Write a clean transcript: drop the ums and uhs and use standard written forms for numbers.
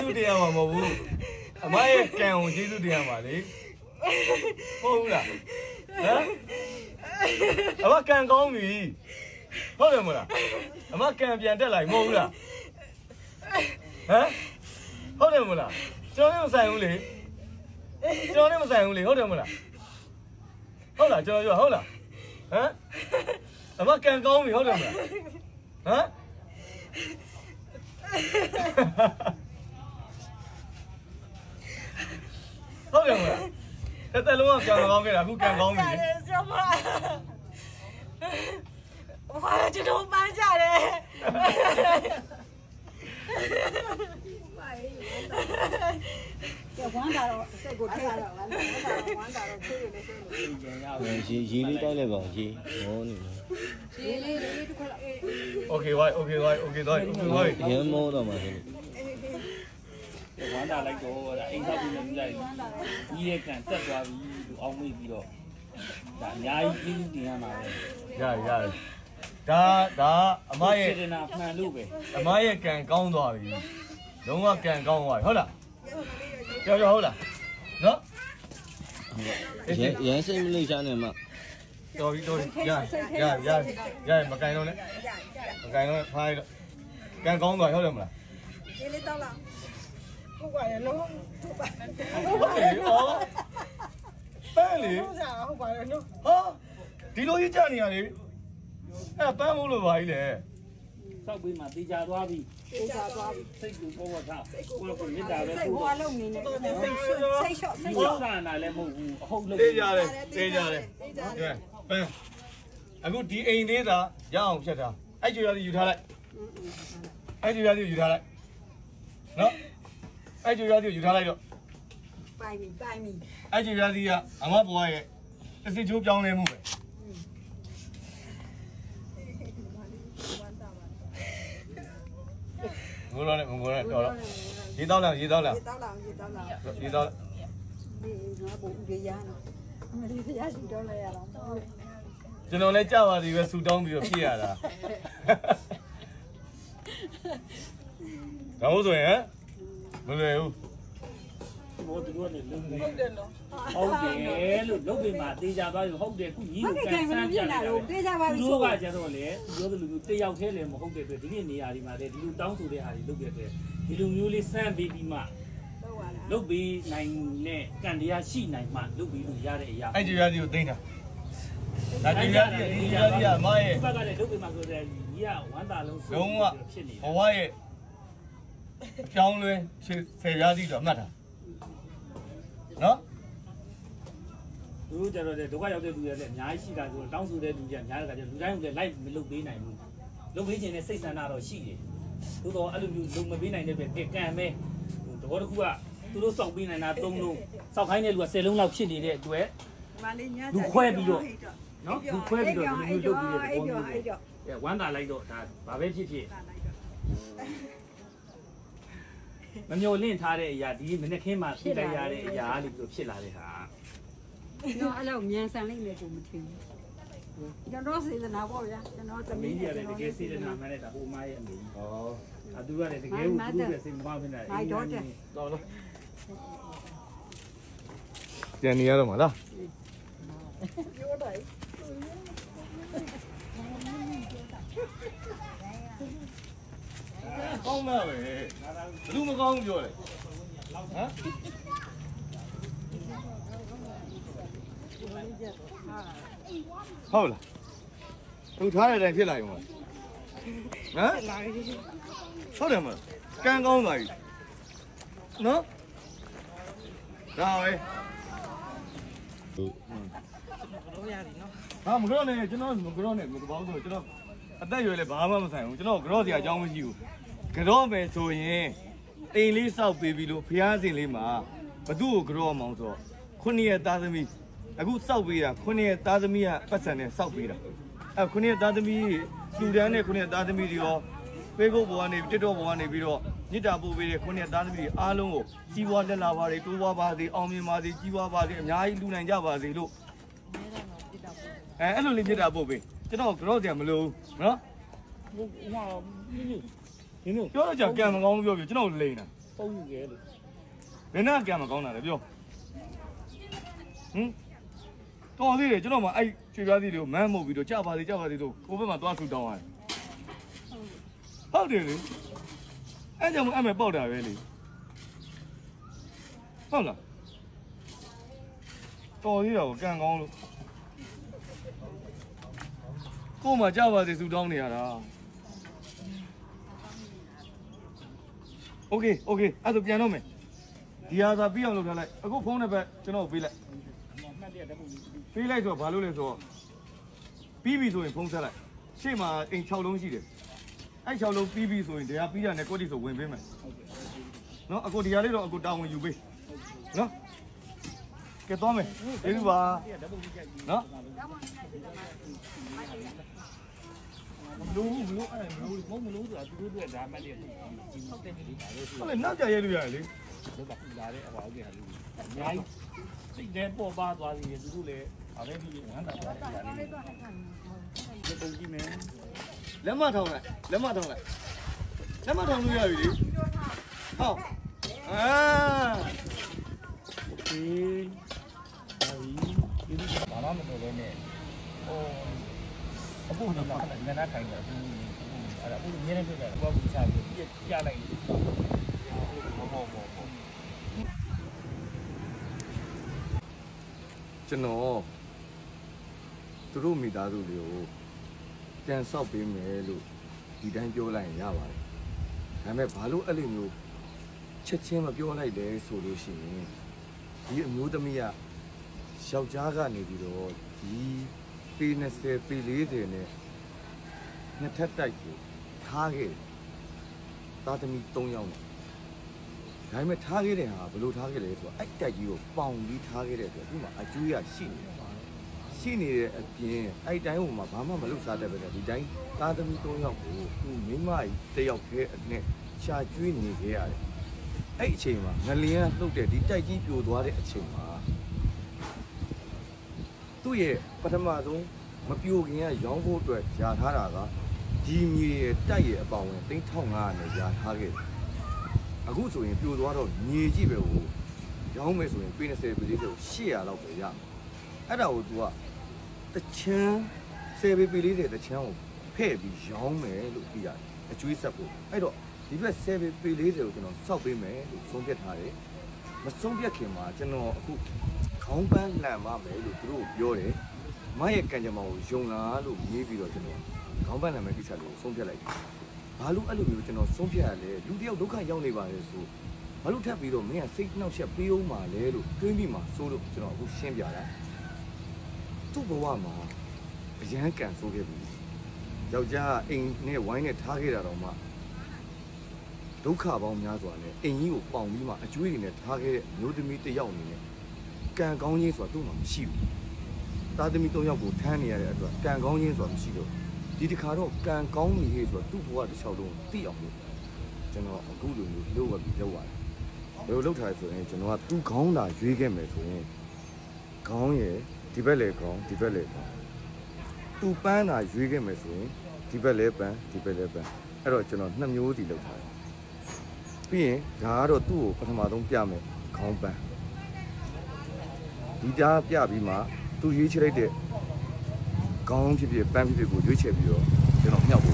စုတရားမှာမဟုတ်ဘူးအမရဲ့ကံကိုကျေးဇူးတရားမှာလေဟုတ်ဘူးလားဟမ်အမကံကောင်းပြီဟုတ်တယ်မလားအမကံပြန်တက်လာပြီမဟုတ်ဘူးလားဟမ်ဟုတ်တယ်မလားကျွန်တော်မဆိုင်ဘူးလေကျွန်တော်မဆိုင်ဘူးလေဟုတ်တယ်မလားဟုတ်လားကျွန်တော်ပြောဟုတ်လားဟမ်အမကံကောင်းပြီဟုတ်တယ်မလားဟမ်ဟုတ်တယ်မလားတက်လုံးကကံကောင်းခဲ့တာအခုကံကောင်းပြီလေကျမဘာကျွန်တော်ပန်းကြတယ်ကျဝမ်းတာတော့စိတ်ကိုထိတာတော့ဝမ်းတာတော့ချိုးရလေချိုးလို့ရေလေးတိုက်လိုက်ပါရေမောနေလေးတစ်ခွက်လောက်โอเคไว้โอเคไว้โอเคတော့โอเคไว้ရမ်းမောတော့မှာဆိုဝမ်းတာလိုက်တော့ဒါအိမ်ဆောက်ပြီးနေလိုက်ကြီးရဲ့ကန်တက်သွားပြီလို့အောင်းမိပြီးတော့ဒါအများကြီးပြင်းတင်ရမှာပဲရတယ်ဒါအမရဲ့စေတနာမှန်လို့ပဲအမရဲ့ကံကောင်းသွားပြီလုံးဝကံကောင်းသွားပြီဟုတ်လားကြောက်ဟုတ်လားနော်ရမ်းစိတ်မလေးရှားနေမှာတော်ပြီရမကန်တော့နဲ့မကန်တော့ဖိုင်းတော့ကံကောင်းသွားဟုတ်တယ်မလားဒီလေးတောက်လာဟုတ်ပါရဲ့နော်ဟုတ်ပါပန်းလေဟုတ်စားဟုတ်ပါရဲ့နော်ဟာဒီလိုကြီးကြနေရလေအဲ့ပန်းမို့လို့ပါကြီးလေဆောက်ပြီးမှတေချာသွားပြီတေချာသွားပြီစိတ်ကူပေါ်ပေါ်ထားကိုယ်ကမြစ်တာပဲစိတ်ဟွာလုံးနေနေစိတ်ရှော့စိတ်ဆန္ဒလည်းမဟုတ်ဘူးအဟုတ်လို့တေးကြတယ်ကဲပန်းအခုဒီအိမ်လေးသာရအောင်ဖြတ်ထားအဲ့ကြွရသည်ယူထားလိုက်အဲ့ကြွရသည်ယူထားလိုက်နော်အဲ့ကြွရသည်ယူထားလိုက်တော့ပိုင်ပြီအဲ့ကြွရသည်ကအမဘွားရဲ့အစစ်ချိုးပြောင်းလဲမှုပဲငိုးတော့တော်တော့ရေတောက်လားရေတောက်လာရေတောက်ငါဘုံရေရနော်အမလေးရရှိတော့လဲရတော့ကျွန်တော်လည်းကြပါသေးပဲဆူတောင်းပြီးတော့ဖြည့်ရတာဒါမို့ဆိုရင်မလွယ်ဘူးဘောတူရတယ်လုံးဟုတ်တယ်နော်ဟုတ်တယ်လို့လုပ်ပြီးမှတေချာသွားပြီဟုတ်တယ်ခုညီကိုကန်ဆန်းပြတယ်တေချာပါပြီသူတို့ကကျတော့လေပြောသလိုမျိုးတယောက်တည်းလည်းမဟုတ်တဲ့အတွက်ဒီနေ့နေရာဒီမှာလေဒီလိုတောင်းဆိုတဲ့ဟာတွေလုပ်ခဲ့တဲ့ဒီလိုမျိုးလေးစမ်းပြီးမှလုပ်ပြီးနိုင်နဲ့ကန်တရားရှိနိုင်မှလုပ်ပြီးလို့ရတဲ့အရာအဲ့ဒီရသည်ကိုသိမ်းတာဒါဒီရသည်အမရဲ့ဘက်ကလည်းလုပ်ပြီးမှဆိုတဲ့ညီကဝမ်းသာလုံးလုံးဝဖြစ်နေဘဝရဲ့အပြောင်းလဲဆယ်ရသည်တော့မှတ်တာနော်သူတို့ကြတော့လေဒုက္ခရောက်တဲ့လူတွေလည်းအများကြီးရှိတာဆိုတော့တောင်းဆိုတဲ့လူတွေအများကြီးကလူတိုင်းကလည်းလိုက်မလုပ်ပေးနိုင်ဘူးလုပ်ပေးခြင်းနဲ့စိတ်ဆန္ဒတော့ရှိတယ်သို့တော့အဲ့လိုမျိုးလုပ်မပေးနိုင်တဲ့ပဲကံပဲတဘောတစ်ခုကသူတို့စောက်ပေးနိုင်တာ3လုံးစောက်ခိုင်းတဲ့လူက10လုံးလောက်ဖြစ်နေတဲ့အတွက်လူခွဲပြီးတော့နော်လူခွဲပြီးတော့လူမျိုးလုပ်ပြီးတဲ့သဘောမျိုးဝမ်းသာလိုက်တော့ဒါဘာပဲဖြစ်ဖြစ်မမျိုးလင့်ထားတဲ့အရာဒီမနေ့ခင်းမှာဖြစ်လိုက်ရတဲ့အရာလို့ပြောဖြစ်လာတဲ့ဟာနော်အဲ့လိုမြန်ဆန်လိမ့်မယ်ကိုမထင်ဘူးကျွန်တော်စေတနာပေါ့ဗျာကျွန်တော်သမီးရတယ်တကယ်စေတနာမှလည်းဒါဟိုမရဲ့အမေကြီးဟောအတူရတယ်တကယ်ကိုသူ့ရဲ့စိတ်မကောင်းဖြစ်နေတယ်ဟုတ်တော့တယ်တော်လို့ကျန်နေရတော့မလားပြောတယ်ကောင်းမှာပဲလူမကောင်းပြောတယ်ဟမ်ဟုတ်လားသူထားတဲ့အတိုင်းဖြစ်လာပြီမလားဟမ်ဟုတ်တယ်မလားကံကောင်းသွားပြီနော်ဒါပဲလို့ရတယ်နော်ဟာမကြောက်နဲ့ကျွန်တော်မကြောက်နဲ့မကောင်းဆိုကျွန်တော်အသက်ရွယ်လည်းဘာမှမဆိုင်ဘူးကျွန်တော်ကြောက်စရာအကြောင်းမရှိဘူးကြောက်မယ်ဆိုရင်အိမ်လေးစောက်ပေးပြီးလို့ဖျားစင်လေးမှာဘသူ့ကိုကြောက်အောင်ဆို9ရက်သားသမီးအခုစောက်ပေးတာ9ရက်သားသမီးကပတ်စံနဲ့စောက်ပေးတာ9ရက်သားသမီးလူတန်းနဲ့9ရက်သားသမီးတွေရော Facebook ပေါ်ကနေ TikTok ပေါ်ကနေပြီးတော့ညစ်တာပို့ပေးတဲ့9ရက်သားသမီးတွေအားလုံးကိုစီးပွားလက်လာပါစေတိုးပွားပါစေအောင်မြင်ပါစေကြီးပွားပါစေအများကြီးလူနိုင်ကြပါစေလို့အဲ့လိုလေးညစ်တာပို့ပေးကျွန်တော်ကြောက်စရာမလိုဘူးနော်ဟိုမင်းပြောတော့ကြာကံမကောင်းလို့ပြောပြကျွန်တော်လိန်တာ ပုံယူခဲ့လို့ ဘယ်နှကံမကောင်းတာလဲပြောဟင်တော်သေးတယ်ကျွန်တော်မှအဲ့ချွေပြားသေးတွေကိုမန်းမှုတ်ပြီးတော့ကြပါသေးတော့ကိုဘက်မှာသွားဆူတောင်းရတယ်ဟုတ်တယ်လေအဲ့ကြောင့်အမေပေါက်တာပဲလေဟုတ်လားတော်သေးတော့ကံကောင်းလို့ကို့မှာကြပါသေးဆူတောင်းနေရတာโอเคအဲ့ဒါပြန်တော့မယ်ဒီဟာသာပြီးအောင်လုပ်ထားလိုက်အခုဖုန်းနဲ့ပဲကျွန်တော်ပေးလိုက် မှတ်တရတဲ့ပုံကြီး ပေးလိုက်ဆိုတော့ဘာလို့လဲဆိုတော့ပြီးပြီဆိုရင်ဖုန်းဆက်လိုက်ရှေ့မှာအိမ်6လုံးရှိတယ်အဲ့6လုံးပြီးပြီဆိုရင်တရားပြီးတာနဲ့ကိုတိဆိုဝင်ပေးမယ်နော်အခုဒီဟာလေးတော့အခုတာဝန်ယူပေးနော်ကဲသွားမယ်ကျေးဇူးပါနော်လို့အဲ့မလို့ဆိုတာသူတို့တွေဒါမှတ်တယ်ဟုတ်တယ်လေဒါလို့ ဟုတ်လေနောက်ကြရဲလို့ရတယ်လေ လောကလာတဲ့အဟောကြီးဟာလူအများကြီးစိတ်ထဲပေါ်ပါသွားပြီသူတို့လည်းအားလည်းဒီဝမ်းသာသွားတယ်ဒါလေးဒီပုံကြည့်မယ် လက်မထောင်လိုက်လို့ရပြီလေဟုတ်အာ โอเคဒါပြီးဒီဘာမှမလုပ်လဲနဲ့ဟိုအခုဒီမှာငနာထိုင်တာသူအဲ့ဒါအခုမြင်နေပြတယ်ဘာဘူးချပြီးပြလိုက်ဘောကျွန်တော်သူတို့မိသားစုတွေကိုပြန်ဆောက်ပေးမယ်လို့ဒီတိုင်းပြောလိုက်ရင်ရပါတယ်ဒါပေမဲ့ဘာလို့အဲ့လိုမျိုးချက်ချင်းမပြောလိုက်လဲဆိုလို့ရှိရင်ဒီအမျိုးသမီးကယောက်ျားကနေပြီးတော့ဒီပေ20ပေ40နဲ့နှစ်ထပ်တိုက်ကိုထားခဲ့တယ်သားသမီး3ယောက်နဲ့ဒါပေမဲ့ထားခဲ့တဲ့ဟာဘယ်လိုထားခဲ့လဲဆိုတော့အဲ့တိုက်ကြီးကိုပေါင်ပြီးထားခဲ့တဲ့အတွက်ဒီမှာအကျိုးရရှိနေတယ်ရှိနေတဲ့အပြင်အဲ့တိုင်းဟိုမှာဘာမှမလုပ်စားတတ်ပဲဒီတိုင်းသားသမီး3ယောက်ကိုသူမိမကြီးတစ်ယောက်ခဲအနဲ့ရှာကျွေးနေခဲ့ရတယ်အဲ့အချိန်မှာငလျင်ကလှုပ်တဲ့ဒီတိုက်ကြီးပြိုသွားတဲ့အချိန်မှာသူ့ရဲ့ပထမဆုံးမပြိုခင်ကရောင်းဖို့အတွက်ယာထားတာကဒီမြေရဲ့တိုက်ရဲ့အပေါင်ဝင်3500နဲ့ယာထားခဲ့တယ်အခုဆိုရင်ပြိုသွားတော့မြေကြီးပဲဟိုရောင်းမယ်ဆိုရင်ပေ20ပေလေးဆို800လောက်ပဲရမယ်အဲ့ဒါကို तू ကတချမ်း10ပေလေးတဲ့တချမ်းကိုဖဲ့ပြီးရောင်းမယ်လို့ပြရတယ်အကျွေးဆက်ဖို့အဲ့တော့ဒီဘက်10ပေ40ကိုကျွန်တော်စောက်ပေးမယ်လို့ဆုံးဖြတ်ထားတယ်မဆုံးဖြတ်ခင်မှာကျွန်တော်အခုခေါင်းပန်းလှန်ပါမယ်လို့သူတို့ပြောတယ်မရဲ့ကံကြမ္မာကိုယုံလားလို့မေးပြီးတော့ကျွန်တော်ခေါင်းပန်းလှန်မယ်ကိစ္စလေးကိုဆုံးဖြတ်လိုက်တယ်ဘာလို့အဲ့လိုမျိုးကျွန်တော်ဆုံးဖြတ်ရလဲလူတယောက်ဒုက္ခရောက်နေပါလေဆိုဘာလို့ထပ်ပြီးတော့မင်းကစိတ်နှောက်ယှက်ပေးအောင်ပါလဲလို့တွေးပြီးမှစိုးလို့ကျွန်တော်အခုရှင်းပြတာသူ့ဘဝမှာအရန်ကန်ဆိုးခဲ့ပြီယောက်ျားအိမ်နဲ့ဝိုင်းနဲ့ထားခဲ့တာတော့မှဒုက္ခပေါင်းများစွာနဲ့အိမ်ကြီးကိုပေါင်ပြီးမှအကျွေးတွေနဲ့ထားခဲ့တဲ့မျိုးသမီးတစ်ယောက်အနေနဲ့ကံကောင်းခြင်းဆိုတာသူ့မှာမရှိဘူးသားသမီး3ယောက်ကိုထမ်းနေရတဲ့အတွက်ကံကောင်းခြင်းဆိုတာမရှိတော့ဒီတစ်ခါတော့ကံကောင်းနေရေးဆိုတော့သူ့ဘဝတစ်လျှောက်လုံးသိအောင်လို့ကျွန်တော်အခုလိုမျိုးလုပ်ရပြီးလုပ်ရတယ်ဘယ်လိုလုပ်ထားလဲဆိုရင်ကျွန်တော်ကသူ့ခေါင်းသာရွေးခဲ့မယ်ဆိုရင်ခေါင်းရယ်ဒီဘက်လေခေါင်းဒီဘက်လေခေါင်းသူ့ပန်းသာရွေးခဲ့မယ်ဆိုရင်ဒီဘက်လေပန်းဒီဘက်လေပန်းအဲ့တော့ကျွန်တော်2မျိုးစီလုပ်ထားတယ်ပြီးရင်ဒါကတော့သူ့ကိုပထမဆုံးပြမယ်ခေါင်းပန်းဒီကြားပြပြီးမှသူရွေးချယ်လိုက်တဲ့ခေါင်းဖြစ်ဖြစ်ပန်းဖြစ်ဖြစ်ကိုရွေးချယ်ပြီးတော့ကျွန်တော်မြောက်ဖို့